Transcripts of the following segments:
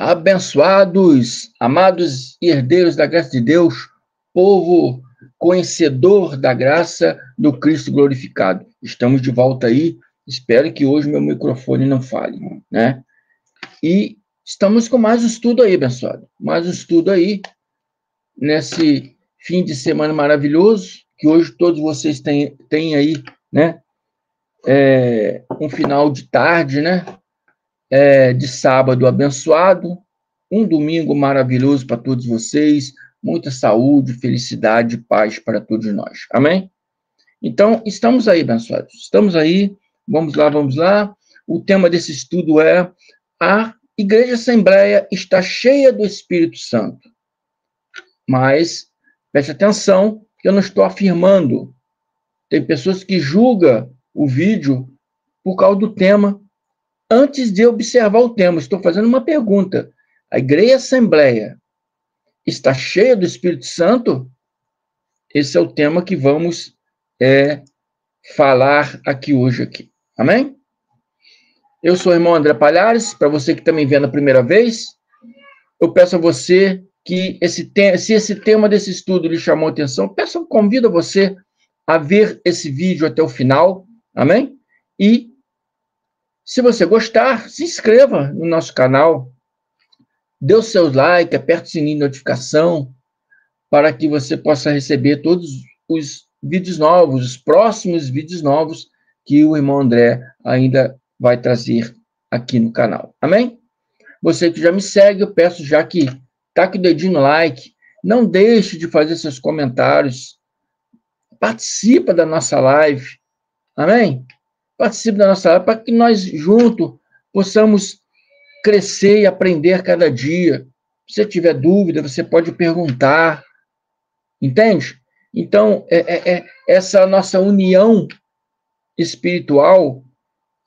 Abençoados, amados herdeiros da graça de Deus, povo conhecedor da graça do Cristo glorificado. Estamos de volta aí. Espero que hoje meu microfone não falhe, né? E estamos com mais um estudo aí, abençoado. Mais um estudo aí, nesse fim de semana maravilhoso, que hoje todos vocês têm aí, né? Um final de tarde, né? De sábado abençoado, um domingo maravilhoso para todos vocês, muita saúde, felicidade e paz para todos nós. Amém? Então, estamos aí, abençoados. Estamos aí, vamos lá, vamos lá. O tema desse estudo é: a Igreja Assembleia está cheia do Espírito Santo. Mas, preste atenção, que eu não estou afirmando. Tem pessoas que julgam o vídeo por causa do tema. Antes de observar o tema, estou fazendo uma pergunta. A Igreja Assembleia está cheia do Espírito Santo? Esse é o tema que vamos falar aqui hoje. Amém? Eu sou o irmão André Palhares. Para você que está me vendo a primeira vez, eu peço a você que, se esse tema desse estudo lhe chamou a atenção, convido você a ver esse vídeo até o final. Amém? E, se você gostar, se inscreva no nosso canal, dê o seu like, aperte o sininho de notificação, para que você possa receber todos os vídeos novos, os próximos vídeos novos que o irmão André ainda vai trazer aqui no canal. Amém? Você que já me segue, eu peço já que taque o dedinho no like, não deixe de fazer seus comentários, participa da nossa live. Amém? Participe da nossa live para que nós juntos possamos crescer e aprender cada dia. Se você tiver dúvida, você pode perguntar. Entende? Então, essa nossa união espiritual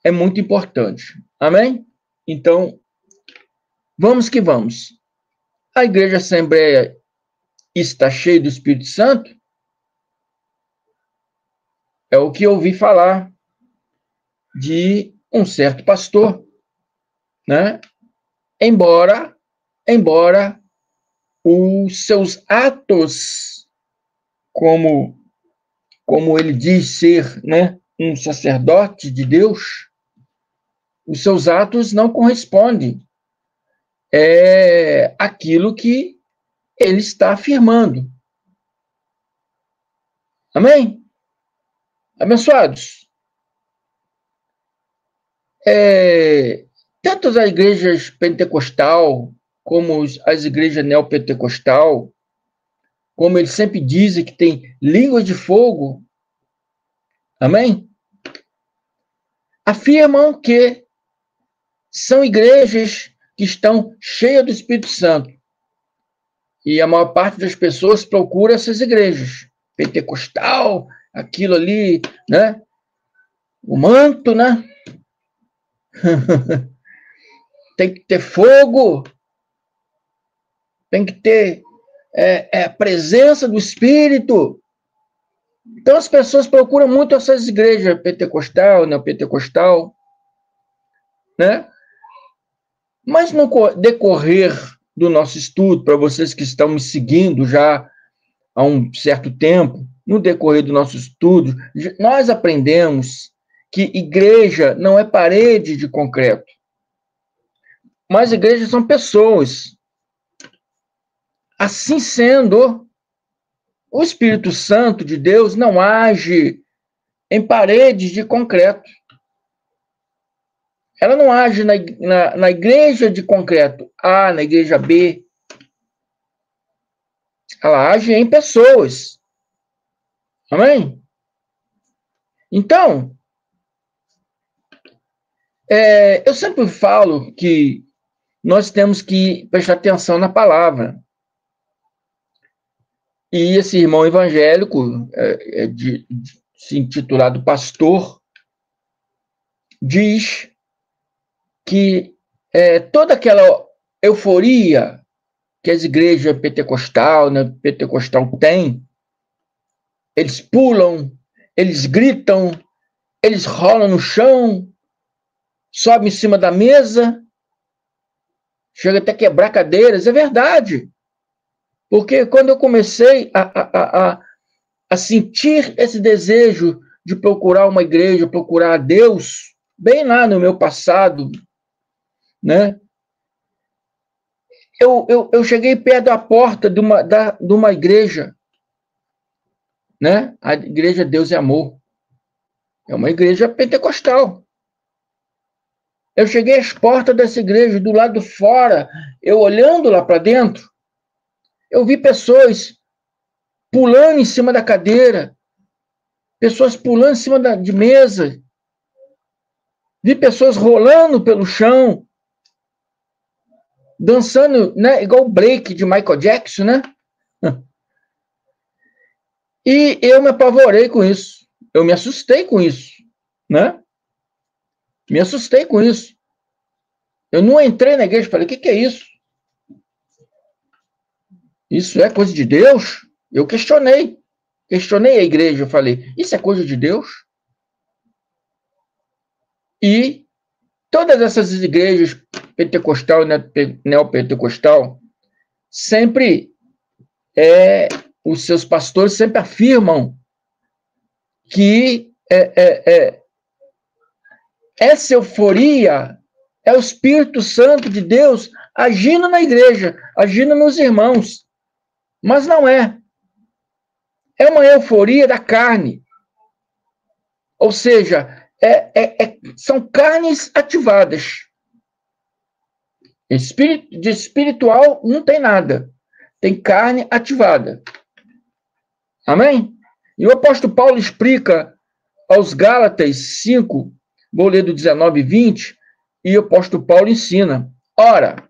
é muito importante. Amém? Então, vamos que vamos. A Igreja Assembleia está cheia do Espírito Santo? É o que eu ouvi falar de um certo pastor, né? Embora os seus atos, como ele diz ser, né, um sacerdote de Deus, os seus atos não correspondem àquilo que ele está afirmando. Amém? Abençoados. Tanto as igrejas pentecostal, como as igrejas neopentecostal, como eles sempre dizem que tem línguas de fogo, amém? Afirmam que são igrejas que estão cheias do Espírito Santo. E a maior parte das pessoas procura essas igrejas. Pentecostal, aquilo ali, né? O manto, né? Tem que ter fogo, tem que ter a presença do Espírito. Então as pessoas procuram muito essas igrejas pentecostal, neopentecostal, né? Mas no decorrer do nosso estudo, para vocês que estão me seguindo já há um certo tempo, no decorrer do nosso estudo, nós aprendemos que igreja não é parede de concreto, mas igrejas são pessoas. Assim sendo, o Espírito Santo de Deus não age em paredes de concreto. Ela não age na igreja de concreto A, na igreja B. Ela age em pessoas. Amém? Então, eu sempre falo que nós temos que prestar atenção na palavra. E esse irmão evangélico, se intitulado pastor, diz que toda aquela euforia que as igrejas pentecostal, né, pentecostal têm, eles pulam, eles gritam, eles rolam no chão, sobem em cima da mesa, chega até quebrar cadeiras, é verdade. Porque quando eu comecei a sentir esse desejo de procurar uma igreja, procurar a Deus, bem lá no meu passado, né? Eu cheguei perto da porta de uma igreja, né? A igreja Deus é Amor. É uma igreja pentecostal. Eu cheguei às portas dessa igreja, do lado de fora, eu olhando lá para dentro, eu vi pessoas pulando em cima da cadeira, pessoas pulando em cima de mesa, vi pessoas rolando pelo chão, dançando, né, igual o break de Michael Jackson, né? E eu me apavorei com isso, eu me assustei com isso, né? Me assustei com isso. Eu não entrei na igreja e falei, o que é isso? Isso é coisa de Deus? Eu questionei a igreja, eu falei, isso é coisa de Deus? E todas essas igrejas pentecostal e neopentecostal, sempre os seus pastores sempre afirmam que essa euforia é o Espírito Santo de Deus agindo na igreja, agindo nos irmãos. Mas não é. É uma euforia da carne. Ou seja, são carnes ativadas. De espiritual não tem nada. Tem carne ativada. Amém? E o apóstolo Paulo explica aos Gálatas 5, vou ler do 19 e 20, e o apóstolo Paulo ensina. Ora,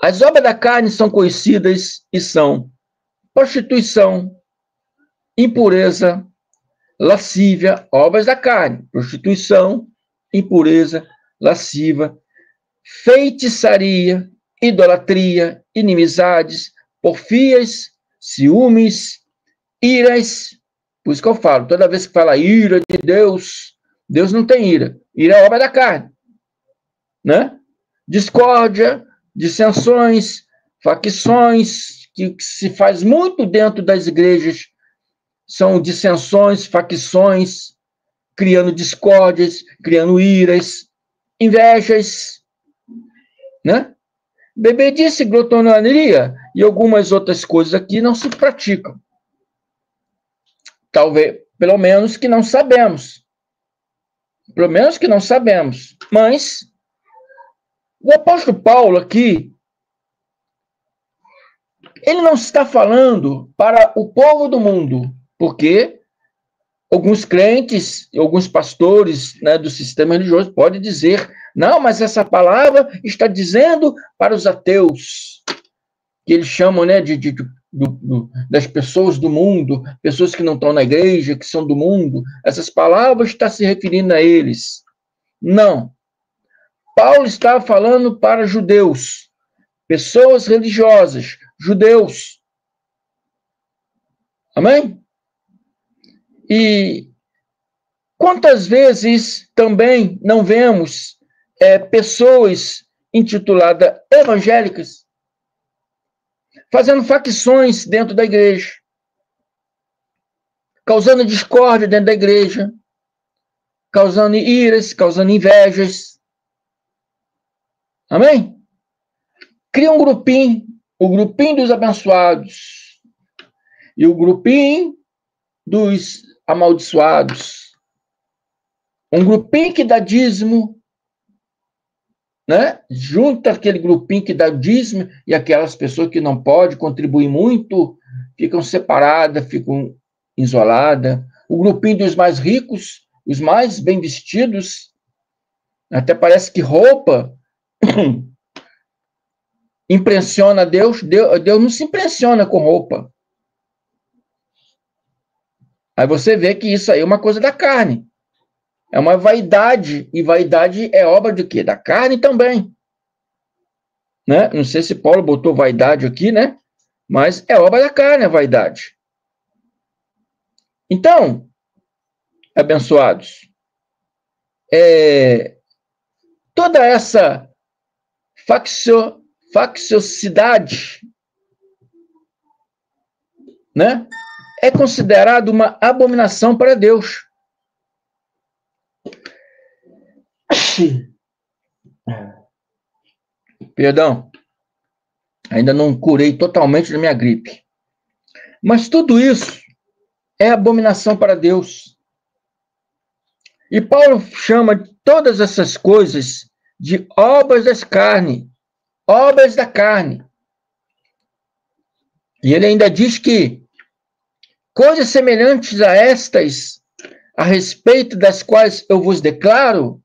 as obras da carne são conhecidas e são prostituição, impureza, lascívia, obras da carne, prostituição, impureza, lascívia, feitiçaria, idolatria, inimizades, porfias, ciúmes, iras. Por isso que eu falo, toda vez que fala ira de Deus, Deus não tem ira. Ira é obra da carne, né? Discórdia, dissensões, facções, que se faz muito dentro das igrejas, são dissensões, facções, criando discórdias, criando iras, invejas, né? Bebedice, glutonaria e algumas outras coisas aqui não se praticam. Talvez, pelo menos que não sabemos. Pelo menos que não sabemos. Mas o apóstolo Paulo aqui, ele não está falando para o povo do mundo, porque alguns crentes, alguns pastores, né, do sistema religioso podem dizer, não, mas essa palavra está dizendo para os ateus, que eles chamam, né, das pessoas do mundo, pessoas que não estão na igreja, que são do mundo, essas palavras estão se referindo a eles. Não. Paulo estava falando para judeus, pessoas religiosas, judeus. Amém? E quantas vezes também não vemos pessoas intituladas evangélicas fazendo facções dentro da igreja, causando discórdia dentro da igreja, causando iras, causando invejas. Amém? Cria um grupinho, o grupinho dos abençoados e o grupinho dos amaldiçoados. Um grupinho que dá dízimo, né? Junta aquele grupinho que dá dízimo e aquelas pessoas que não podem contribuir muito, ficam separadas, ficam isoladas. O grupinho dos mais ricos, os mais bem vestidos, até parece que roupa impressiona Deus. Deus não se impressiona com roupa. Aí você vê que isso aí é uma coisa da carne. É uma vaidade. E vaidade é obra de quê? Da carne também. Né? Não sei se Paulo botou vaidade aqui, né? Mas é obra da carne a vaidade. Então, abençoados, toda essa facciosidade, né? É considerado uma abominação para Deus. Perdão, ainda não curei totalmente da minha gripe. Mas tudo isso é abominação para Deus. E Paulo chama todas essas coisas de obras das carnes, obras da carne. E ele ainda diz que coisas semelhantes a estas, a respeito das quais eu vos declaro,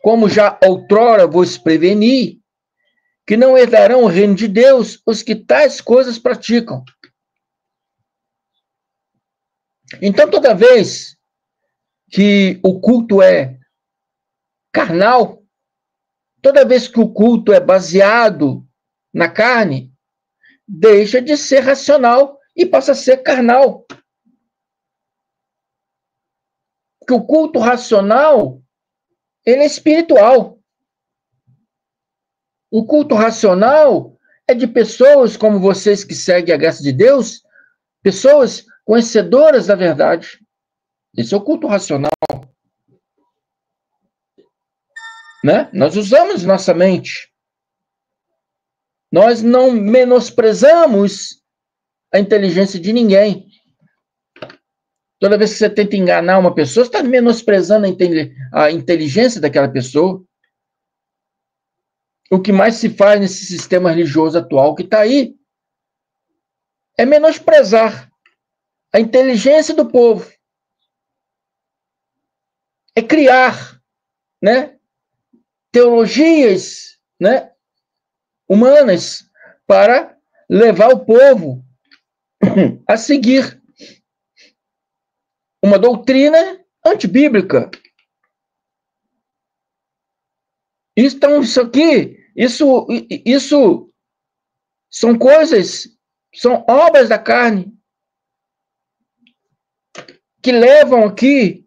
como já outrora vos preveni, que não herdarão o reino de Deus os que tais coisas praticam. Então, toda vez que o culto é carnal, toda vez que o culto é baseado na carne, deixa de ser racional e passa a ser carnal. Porque o culto racional, ele é espiritual. O culto racional é de pessoas como vocês que seguem a graça de Deus, pessoas conhecedoras da verdade. Esse é o culto racional. Né? Nós usamos nossa mente. Nós não menosprezamos a inteligência de ninguém. Toda vez que você tenta enganar uma pessoa, você está menosprezando a inteligência daquela pessoa. O que mais se faz nesse sistema religioso atual que está aí é menosprezar a inteligência do povo. É criar, né, teologias, né, humanas para levar o povo a seguir uma doutrina antibíblica. Então, isso são coisas, são obras da carne que levam aqui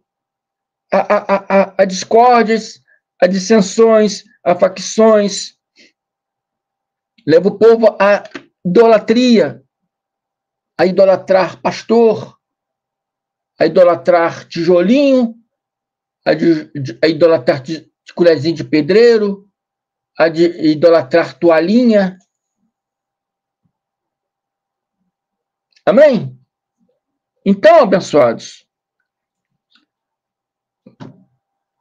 a discórdias, a dissensões, a facções, leva o povo à idolatria, a idolatrar pastor, a idolatrar tijolinho, a idolatrar de colherzinho de pedreiro, a de idolatrar toalhinha. Amém? Então, abençoados,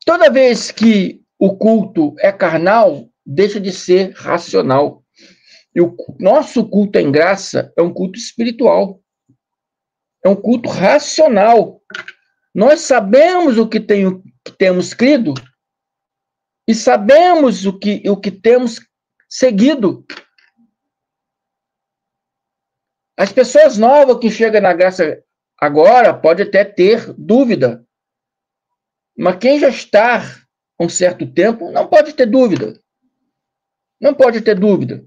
toda vez que o culto é carnal, deixa de ser racional. E o nosso culto em graça é um culto espiritual. É um culto racional. Nós sabemos o que temos crido e sabemos o que temos seguido. As pessoas novas que chegam na graça agora podem até ter dúvida. Mas quem já está há um certo tempo não pode ter dúvida. Não pode ter dúvida.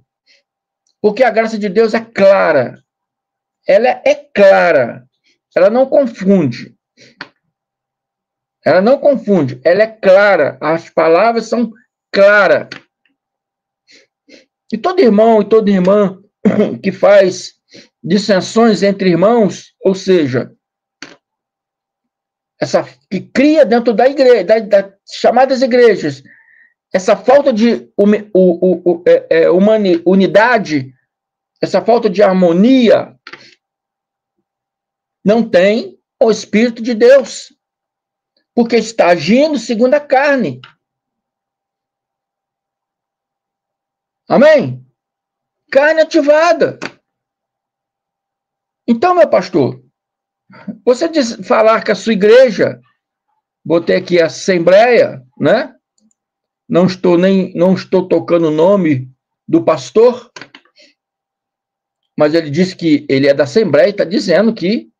Porque a graça de Deus é clara. Ela é clara. Ela não confunde. Ela não confunde. Ela é clara. As palavras são claras. E todo irmão e toda irmã que faz dissensões entre irmãos, ou seja, que cria dentro da igreja, das chamadas igrejas, essa falta de unidade, essa falta de harmonia, não tem o Espírito de Deus, porque está agindo segundo a carne. Amém? Carne ativada. Então, meu pastor, você falar que a sua igreja, botei aqui a assembleia, né? Não estou tocando o nome do pastor, mas ele disse que ele é da assembleia e está dizendo que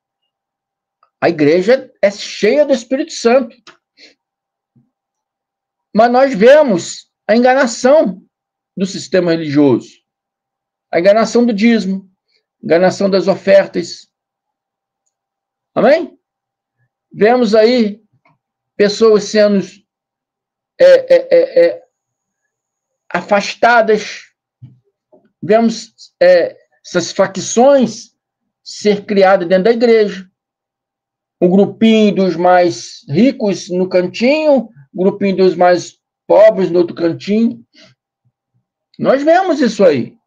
a igreja é cheia do Espírito Santo. Mas nós vemos a enganação do sistema religioso, a enganação do dízimo, a enganação das ofertas. Amém? Vemos aí pessoas sendo afastadas. Vemos essas facções ser criadas dentro da igreja. Um grupinho dos mais ricos no cantinho, um grupinho dos mais pobres no outro cantinho. Nós vemos isso aí.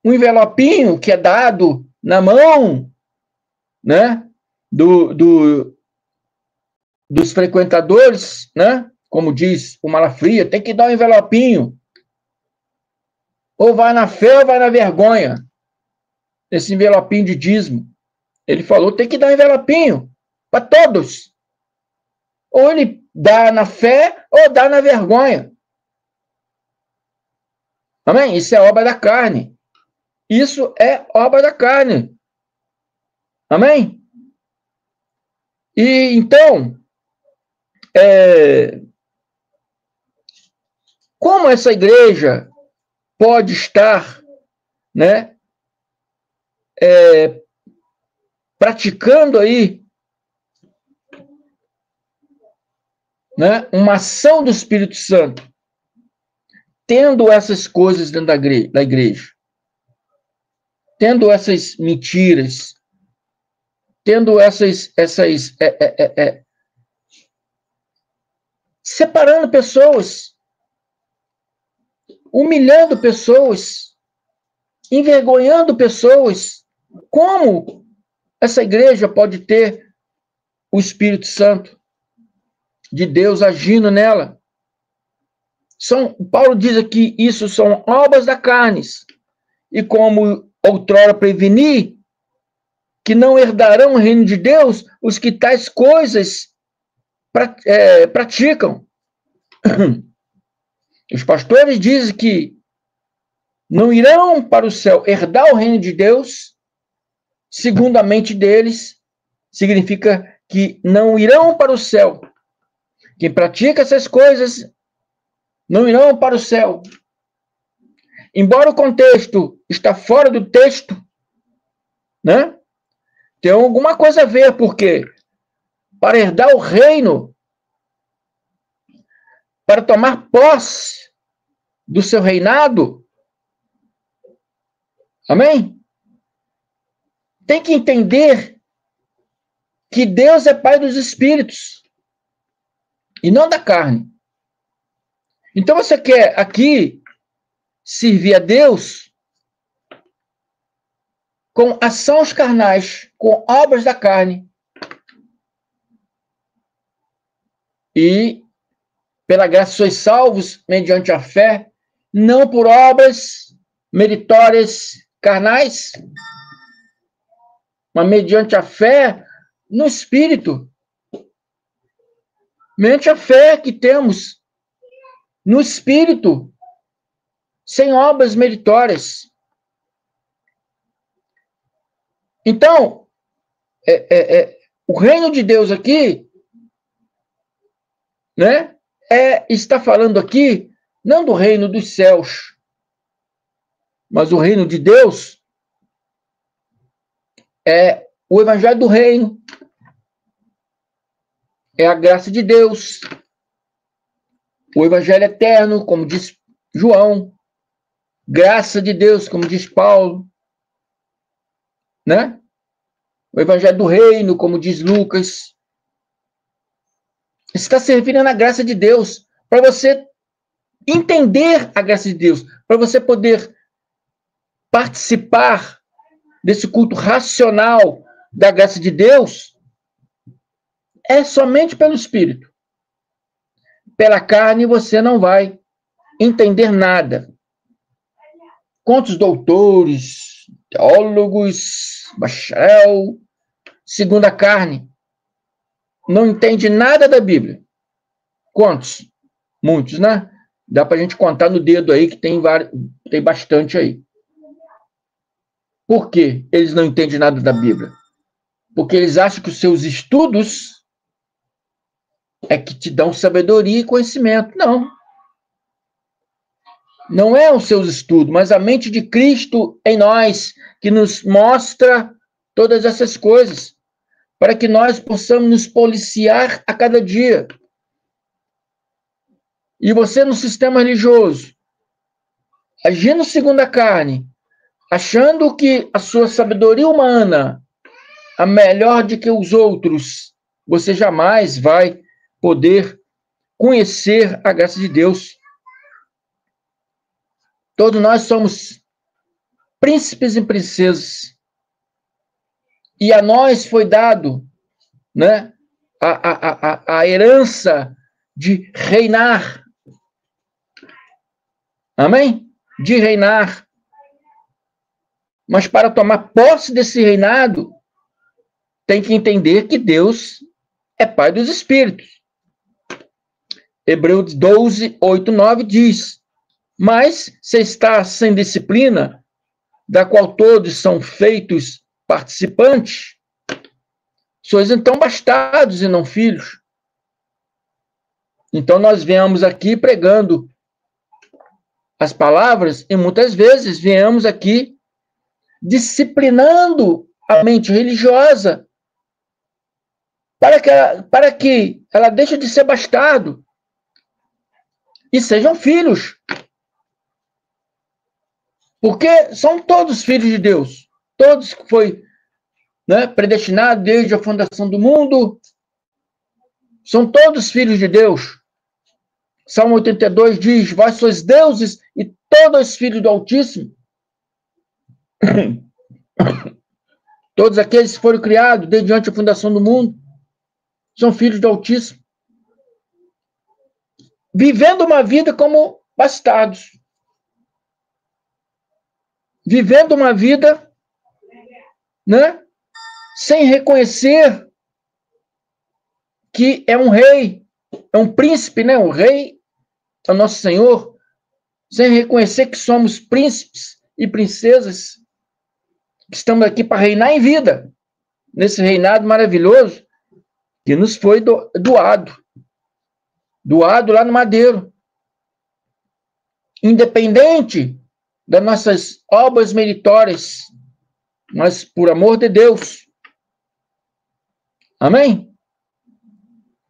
Um envelopinho que é dado na mão, né, dos frequentadores, né, como diz o Malafria, tem que dar um envelopinho. Ou vai na fé ou vai na vergonha. Esse envelopinho de dízimo. Ele falou, tem que dar um envelopinho para todos. Ou ele dá na fé ou dá na vergonha. Amém? Isso é obra da carne. Isso é obra da carne. Amém? E então, como essa igreja pode estar, né, praticando aí, né, uma ação do Espírito Santo, tendo essas coisas dentro da igreja, tendo essas mentiras, tendo essas separando pessoas, humilhando pessoas, envergonhando pessoas. Como essa igreja pode ter o Espírito Santo de Deus agindo nela? Paulo diz aqui, isso são obras da carne. E como outrora preveni, que não herdarão o reino de Deus os que tais coisas praticam. Os pastores dizem que não irão para o céu herdar o reino de Deus, segundo a mente deles, significa que não irão para o céu. Quem pratica essas coisas não irão para o céu. Embora o contexto está fora do texto, né? Tem alguma coisa a ver, porque para herdar o reino, para tomar posse do seu reinado, amém? Tem que entender que Deus é Pai dos Espíritos e não da carne. Então você quer aqui servir a Deus com ações carnais, com obras da carne. E, pela graça, sois salvos mediante a fé, não por obras meritórias carnais, mas mediante a fé no Espírito. Mediante a fé que temos no Espírito, sem obras meritórias. Então, o reino de Deus aqui, né, está falando aqui, não do reino dos céus, mas o reino de Deus é o evangelho do reino, é a graça de Deus, o evangelho eterno, como diz João, graça de Deus, como diz Paulo, né? O evangelho do reino, como diz Lucas. Está servindo na graça de Deus, para você entender a graça de Deus, para você poder participar desse culto racional da graça de Deus, é somente pelo Espírito. Pela carne você não vai entender nada. Quantos doutores, teólogos, bacharel, segundo a carne, não entende nada da Bíblia? Quantos? Muitos, né? Dá para a gente contar no dedo aí, que tem bastante aí. Por quê? Eles não entendem nada da Bíblia. Porque eles acham que os seus estudos é que te dão sabedoria e conhecimento. Não. Não é os seus estudos, mas a mente de Cristo em nós, que nos mostra todas essas coisas, para que nós possamos nos policiar a cada dia. e você no sistema religioso, agindo segundo a carne, achando que a sua sabedoria humana é melhor do que os outros, você jamais vai poder conhecer a graça de Deus. Todos nós somos príncipes e princesas. E a nós foi dado, né, a herança de reinar. Amém? De reinar. Mas para tomar posse desse reinado, tem que entender que Deus é Pai dos Espíritos. Hebreus 12, 8, 9 diz: mas se está sem disciplina, da qual todos são feitos participantes, sois então bastardos e não filhos. Então nós viemos aqui pregando as palavras e muitas vezes viemos aqui disciplinando a mente religiosa para que ela deixe de ser bastardo e sejam filhos. Porque são todos filhos de Deus. Todos que foi, né, predestinado desde a fundação do mundo. São todos filhos de Deus. Salmo 82 diz: vós sois deuses e todos filhos do Altíssimo. Todos aqueles que foram criados desde antes da fundação do mundo são filhos do Altíssimo. Vivendo uma vida como bastardos. Vivendo uma vida, né, sem reconhecer que é um rei, é um príncipe, né? O rei é o nosso Senhor, sem reconhecer que somos príncipes e princesas, que estamos aqui para reinar em vida, nesse reinado maravilhoso que nos foi doado lá no madeiro. Independente das nossas obras meritórias, mas por amor de Deus. Amém?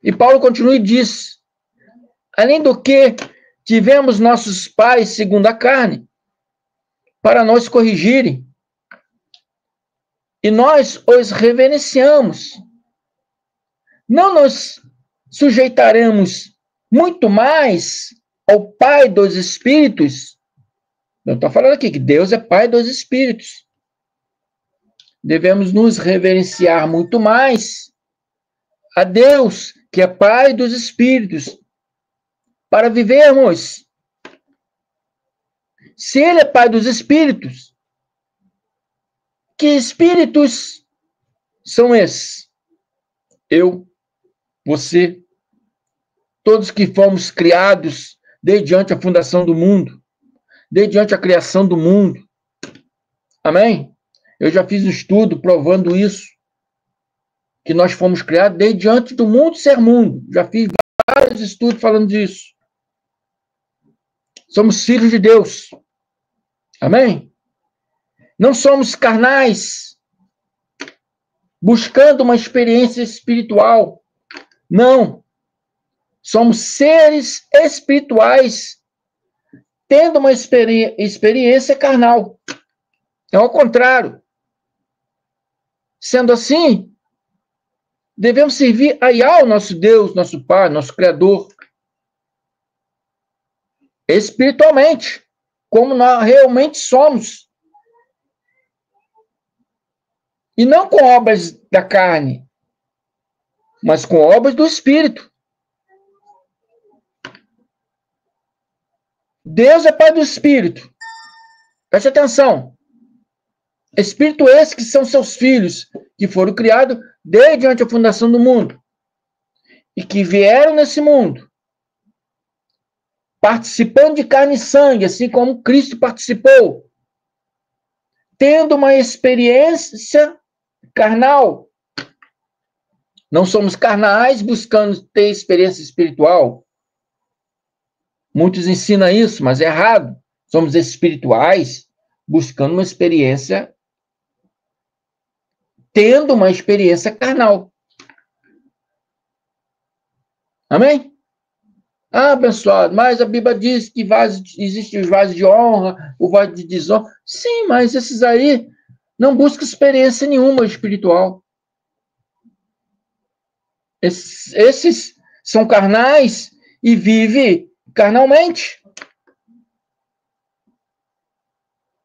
E Paulo continua e diz: além do que tivemos nossos pais segundo a carne, para nos corrigirem, e nós os reverenciamos. Não nos sujeitaremos muito mais ao Pai dos Espíritos? Eu estou falando aqui que Deus é Pai dos Espíritos. Devemos nos reverenciar muito mais a Deus, que é Pai dos Espíritos, para vivermos. Se Ele é Pai dos Espíritos, que espíritos são esses? Eu, você, todos que fomos criados desde antes a fundação do mundo, desde antes a criação do mundo. Amém? Eu já fiz um estudo provando isso, que nós fomos criados desde antes do mundo ser mundo. Já fiz vários estudos falando disso. Somos filhos de Deus. Amém? Não somos carnais, buscando uma experiência espiritual. Não. Somos seres espirituais, tendo uma experiência carnal. É ao contrário. Sendo assim, devemos servir a Yahweh, nosso Deus, nosso Pai, nosso Criador, espiritualmente, como nós realmente somos. E não com obras da carne, mas com obras do Espírito. Deus é Pai do Espírito. Preste atenção. Espírito esse que são seus filhos, que foram criados desde antes da fundação do mundo, e que vieram nesse mundo, participando de carne e sangue, assim como Cristo participou, tendo uma experiência carnal. Não somos carnais buscando ter experiência espiritual. Muitos ensinam isso, mas é errado. Somos espirituais buscando uma experiência, tendo uma experiência carnal. Amém? Ah, abençoado, mas a Bíblia diz que existe os vasos de honra, o vaso de desonra. Sim, mas esses aí não buscam experiência nenhuma espiritual. Esses são carnais e vivem carnalmente.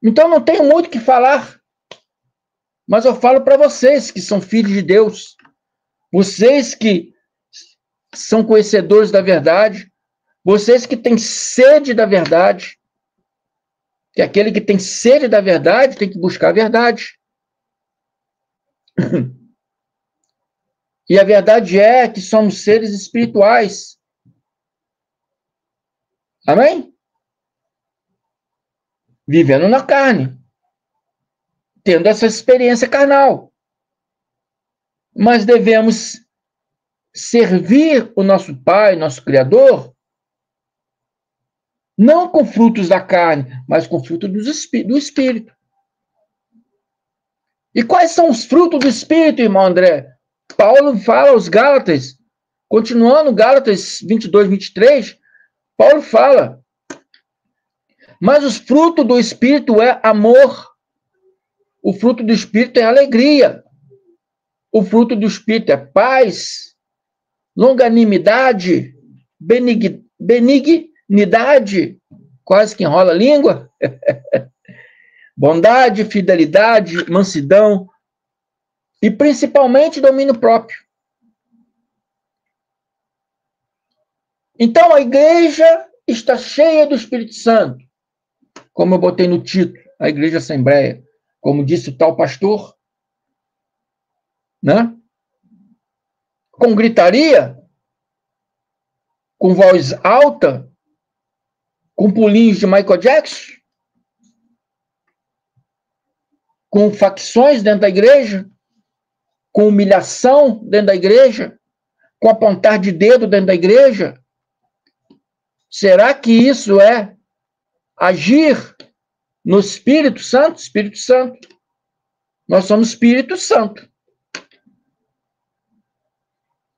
Então não tenho muito o que falar, mas eu falo para vocês que são filhos de Deus, vocês que são conhecedores da verdade, vocês que têm sede da verdade, que aquele que tem sede da verdade tem que buscar a verdade. E a verdade é que somos seres espirituais. Amém? Vivendo na carne, tendo essa experiência carnal. Mas devemos servir o nosso Pai, nosso Criador, não com frutos da carne, mas com frutos do Espírito. E quais são os frutos do Espírito, irmão André? Paulo fala aos Gálatas, continuando Gálatas 22, 23, Paulo fala, mas os frutos do Espírito é amor, o fruto do Espírito é alegria, o fruto do Espírito é paz, longanimidade, benignidade, quase que enrola a língua, bondade, fidelidade, mansidão e principalmente domínio próprio. Então a igreja está cheia do Espírito Santo, como eu botei no título, a Igreja Assembleia, como disse o tal pastor, né? Com gritaria, com voz alta, com pulinhos de Michael Jackson, com facções dentro da igreja, com humilhação dentro da igreja, com apontar de dedo dentro da igreja? Será que isso é agir no Espírito Santo? Espírito Santo. Nós somos Espírito Santo.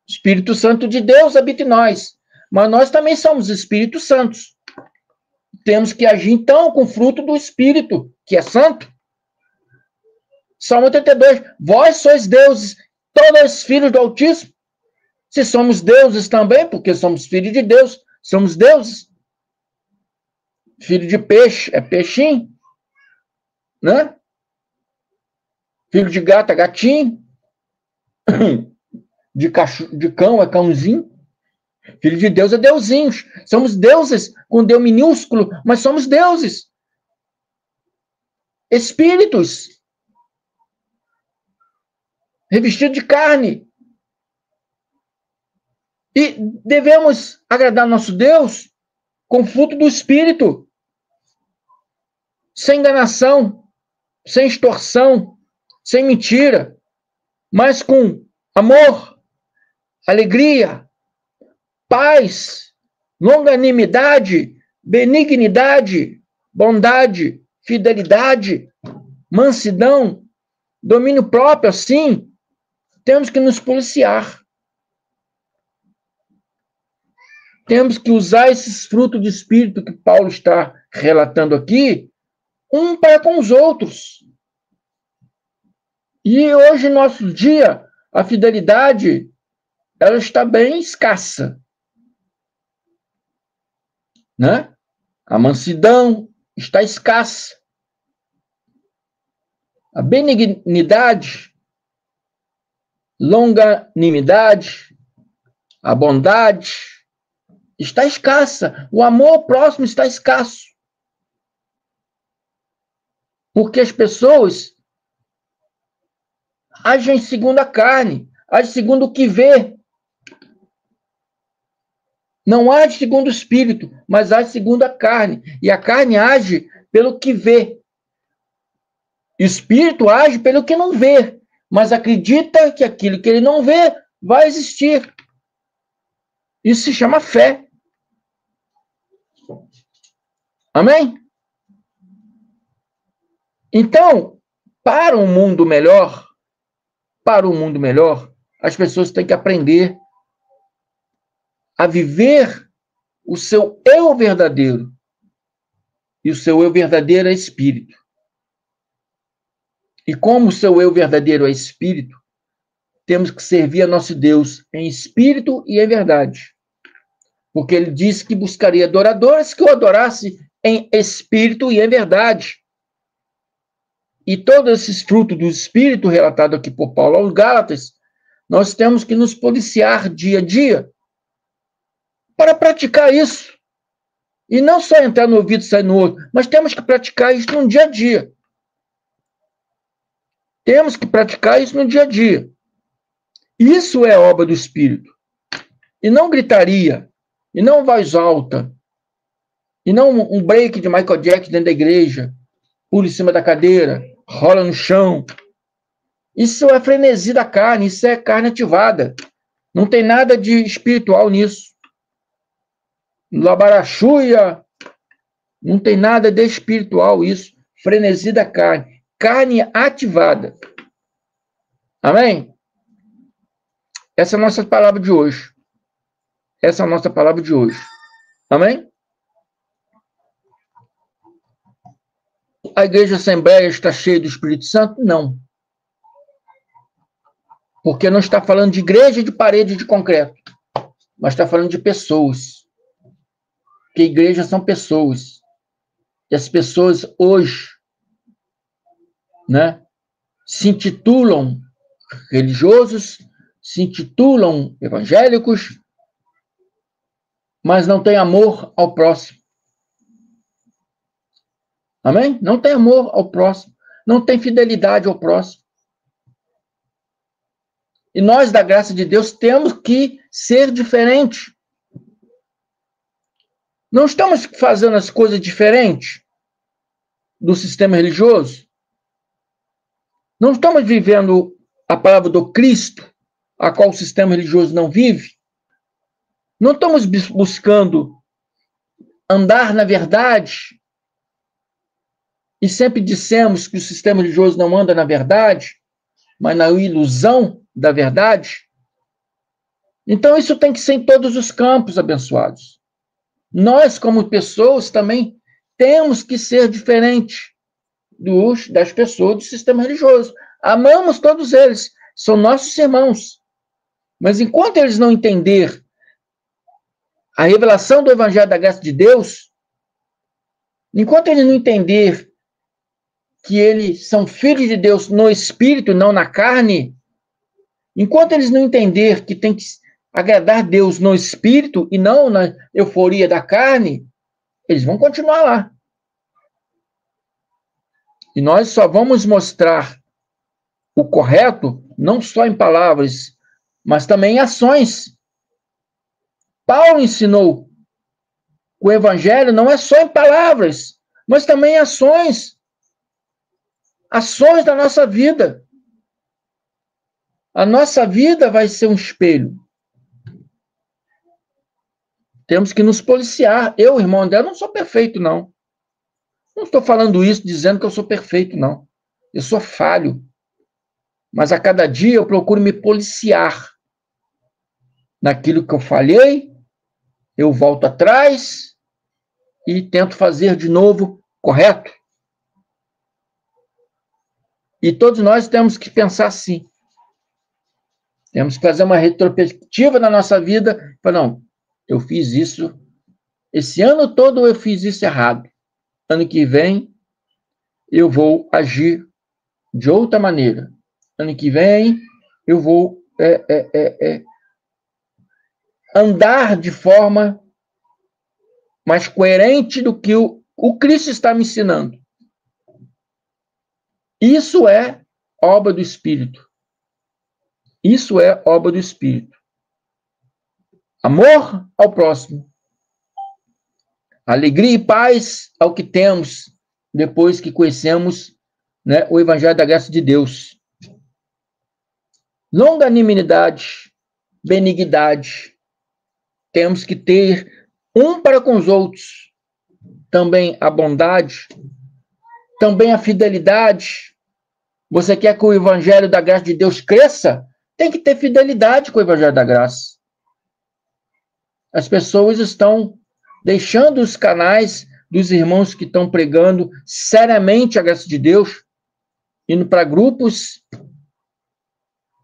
Espírito Santo de Deus habita em nós. Mas nós também somos Espíritos Santos. Temos que agir, então, com o fruto do Espírito, que é santo. Salmo 82. Vós sois deuses, todos filhos do Altíssimo. Se somos deuses também, porque somos filhos de Deus, somos deuses. Filho de peixe é peixinho, né? Filho de gato é gatinho. De cão é cãozinho. Filho de Deus é deusinhos. Somos deuses com Deus minúsculo, mas somos deuses. Espíritos. Revestidos de carne. E devemos agradar nosso Deus com fruto do Espírito. Sem enganação, sem extorsão, sem mentira, mas com amor, alegria, paz, longanimidade, benignidade, bondade, fidelidade, mansidão, domínio próprio. Assim, temos que nos policiar. Temos que usar esses frutos de espírito que Paulo está relatando aqui, um para com os outros. E hoje, no nosso dia, a fidelidade, ela está bem escassa. Né? A mansidão está escassa. A benignidade, longanimidade, a bondade está escassa. O amor ao próximo está escasso. Porque as pessoas agem segundo a carne, agem segundo o que vê. Não age segundo o espírito, mas age segundo a carne. E a carne age pelo que vê. O espírito age pelo que não vê, mas acredita que aquilo que ele não vê vai existir. Isso se chama fé. Amém? Então, para um mundo melhor, as pessoas têm que aprender a viver o seu eu verdadeiro. E o seu eu verdadeiro é espírito. E como o seu eu verdadeiro é espírito, temos que servir a nosso Deus em espírito e em verdade. Porque ele disse que buscaria adoradores que o adorasse em espírito e em verdade. E todos esses frutos do espírito, relatado aqui por Paulo aos Gálatas, nós temos que nos policiar dia a dia para praticar isso. E não só entrar no ouvido e sair no outro, mas temos que praticar isso no dia a dia. Temos que praticar isso no dia a dia. Isso é obra do Espírito. E não gritaria, e não voz alta, e não um break de Michael Jackson dentro da igreja, pula em cima da cadeira, rola no chão. Isso é frenesi da carne, isso é carne ativada. Não tem nada de espiritual nisso. Labarachuia, não tem nada de espiritual isso. Frenesi da carne. Carne ativada. Amém? Essa é a nossa palavra de hoje. Essa é a nossa palavra de hoje. Amém? A igreja Assembleia está cheia do Espírito Santo? Não. Porque não está falando de igreja de parede de concreto, mas está falando de pessoas. Porque igrejas são pessoas. E as pessoas hoje, né, se intitulam religiosos, se intitulam evangélicos, mas não têm amor ao próximo. Amém? Não tem amor ao próximo. Não tem fidelidade ao próximo. E nós, da graça de Deus, temos que ser diferente. Não estamos fazendo as coisas diferentes do sistema religioso. Não estamos vivendo a palavra do Cristo, a qual o sistema religioso não vive. Não estamos buscando andar na verdade. E sempre dissemos que o sistema religioso não anda na verdade, mas na ilusão da verdade. Então, isso tem que ser em todos os campos, abençoados. Nós, como pessoas, também temos que ser diferentes das pessoas do sistema religioso. Amamos todos eles, são nossos irmãos. Mas enquanto eles não entenderem a revelação do Evangelho da Graça de Deus, enquanto eles não entenderem que eles são filhos de Deus no espírito, não na carne, enquanto eles não entenderem que tem que agradar Deus no espírito e não na euforia da carne, eles vão continuar lá. E nós só vamos mostrar o correto, não só em palavras, mas também em ações. Paulo ensinou que o evangelho não é só em palavras, mas também em ações. Ações da nossa vida. A nossa vida vai ser um espelho. Temos que nos policiar. Eu, irmão André, não sou perfeito, não. Não estou falando isso dizendo que eu sou perfeito, não. Eu sou falho. Mas a cada dia eu procuro me policiar. Naquilo que eu falhei, eu volto atrás e tento fazer de novo correto. E todos nós temos que pensar assim. Temos que fazer uma retrospectiva na nossa vida. Falar, não, eu fiz isso. Esse ano todo eu fiz isso errado. Ano que vem, eu vou agir de outra maneira. Ano que vem, eu vou andar de forma mais coerente do que o Cristo está me ensinando. Isso é obra do Espírito. Isso é obra do Espírito. Amor ao próximo. Alegria e paz ao que temos depois que conhecemos, né, o Evangelho da Graça de Deus. Longanimidade, benignidade. Temos que ter um para com os outros. Também a bondade. Também a fidelidade. Você quer que o Evangelho da Graça de Deus cresça? Tem que ter fidelidade com o Evangelho da Graça. As pessoas estão deixando os canais dos irmãos que estão pregando seriamente a graça de Deus, indo para grupos,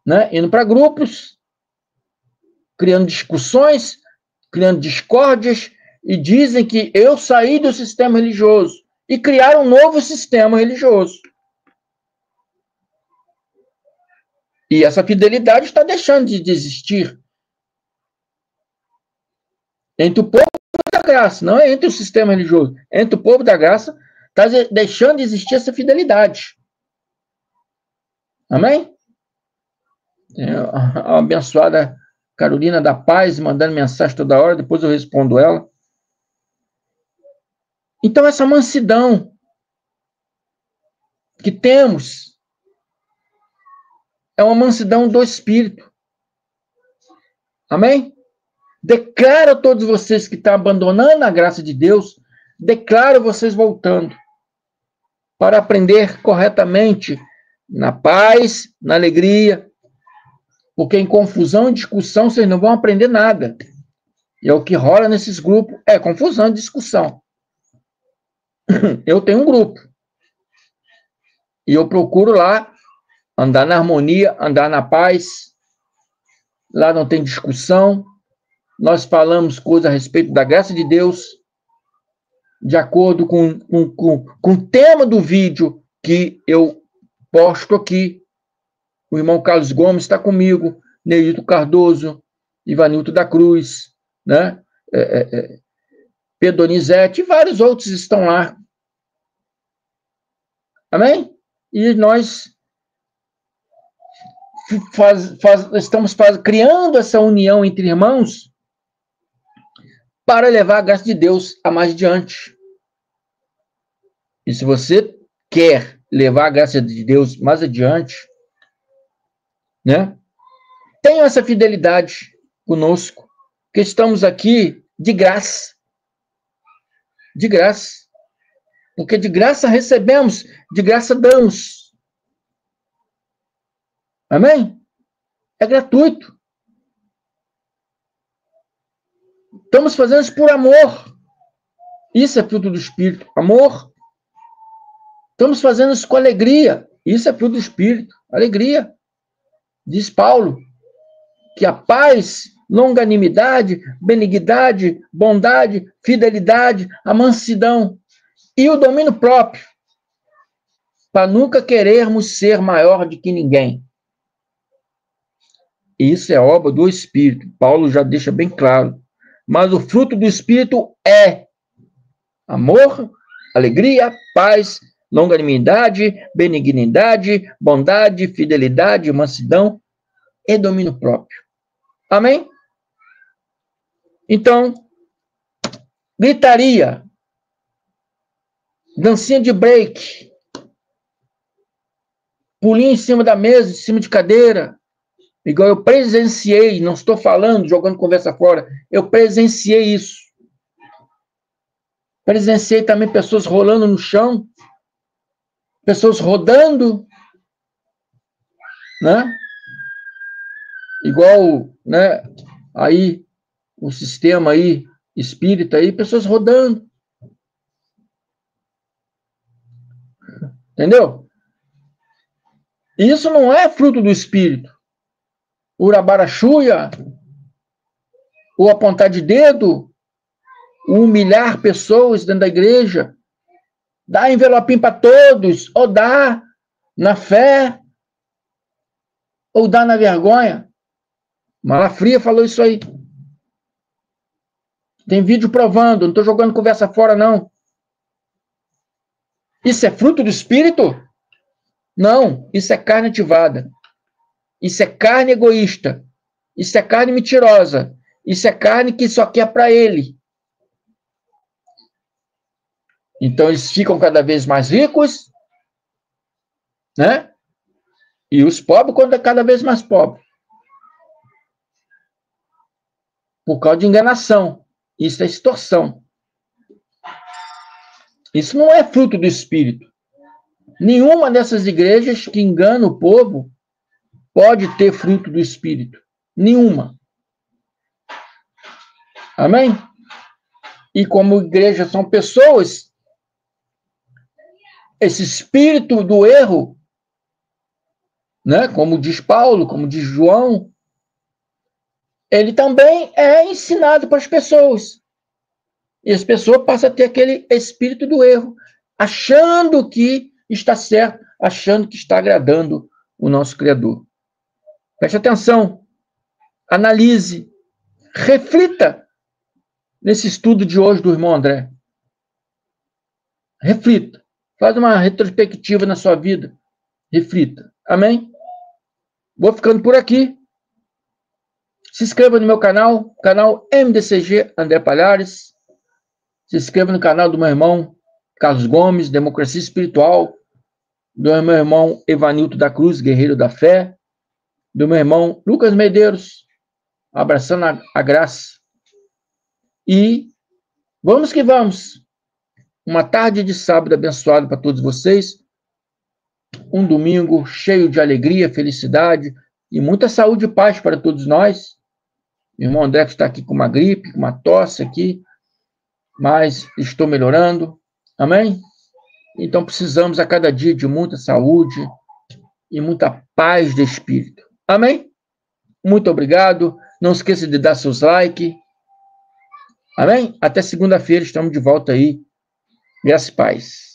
né? Indo para grupos, criando discussões, criando discórdias, e dizem que eu saí do sistema religioso e criaram um novo sistema religioso. E essa fidelidade está deixando de existir entre o povo da graça, não é entre o sistema religioso, entre o povo da graça, está deixando de existir essa fidelidade. Amém? A abençoada Carolina da Paz mandando mensagem toda hora, depois eu respondo ela. Então, essa mansidão que temos é uma mansidão do Espírito. Amém? Declaro a todos vocês que estão abandonando a graça de Deus, declaro vocês voltando para aprender corretamente na paz, na alegria, porque em confusão e discussão vocês não vão aprender nada. E é o que rola nesses grupos, é confusão e discussão. Eu tenho um grupo. E eu procuro lá andar na harmonia, andar na paz. Lá não tem discussão. Nós falamos coisas a respeito da graça de Deus, de acordo com o tema do vídeo que eu posto aqui. O irmão Carlos Gomes está comigo, Neilton Cardoso, Ivanilton da Cruz, né? Pedro Donizete e vários outros estão lá. Amém? E nós estamos criando essa união entre irmãos para levar a graça de Deus a mais adiante. E se você quer levar a graça de Deus mais adiante, né? Tenha essa fidelidade conosco, que estamos aqui de graça. De graça. Porque de graça recebemos, de graça damos. Amém? É gratuito. Estamos fazendo isso por amor. Isso é fruto do Espírito. Amor. Estamos fazendo isso com alegria. Isso é fruto do Espírito. Alegria. Diz Paulo que a paz, longanimidade, benignidade, bondade, fidelidade, a mansidão e o domínio próprio, para nunca querermos ser maior do que ninguém. Isso é obra do Espírito. Paulo já deixa bem claro. Mas o fruto do Espírito é amor, alegria, paz, longanimidade, benignidade, bondade, fidelidade, mansidão e domínio próprio. Amém? Então, gritaria, dancinha de break, pulinho em cima da mesa, em cima de cadeira, igual eu presenciei, não estou falando, jogando conversa fora, eu presenciei isso. Presenciei também pessoas rolando no chão, pessoas rodando, né? Igual, né? Aí, o sistema aí, espírita aí, pessoas rodando. Entendeu? Isso não é fruto do Espírito. Urabarachuia, o apontar de dedo, o humilhar pessoas dentro da igreja, dar envelopinho para todos, ou dar na fé, ou dar na vergonha. Malafria falou isso aí. Tem vídeo provando, não estou jogando conversa fora, não. Isso é fruto do Espírito? Não, isso é carne ativada. Isso é carne egoísta. Isso é carne mentirosa. Isso é carne que só quer para ele. Então eles ficam cada vez mais ricos, né? E os pobres cada vez mais pobres. Por causa de enganação. Isso é extorsão. Isso não é fruto do Espírito. Nenhuma dessas igrejas que engana o povo pode ter fruto do Espírito. Nenhuma. Amém? E como igreja são pessoas, esse espírito do erro, né, como diz Paulo, como diz João, ele também é ensinado para as pessoas. E as pessoas passam a ter aquele espírito do erro, achando que está certo, achando que está agradando o nosso Criador. Preste atenção, analise, reflita nesse estudo de hoje do irmão André. Reflita, faz uma retrospectiva na sua vida, reflita. Amém? Vou ficando por aqui. Se inscreva no meu canal MDCG André Palhares. Se inscreva no canal do meu irmão Carlos Gomes, Democracia Espiritual, do meu irmão Evanilto da Cruz, Guerreiro da Fé, do meu irmão Lucas Medeiros, Abraçando a Graça. E vamos que vamos. Uma tarde de sábado abençoado para todos vocês. Um domingo cheio de alegria, felicidade e muita saúde e paz para todos nós. O irmão André está aqui com uma gripe, com uma tosse aqui, mas estou melhorando. Amém? Então precisamos a cada dia de muita saúde e muita paz de espírito. Amém? Muito obrigado. Não esqueça de dar seus likes. Amém? Até segunda-feira estamos de volta aí. Graças e paz.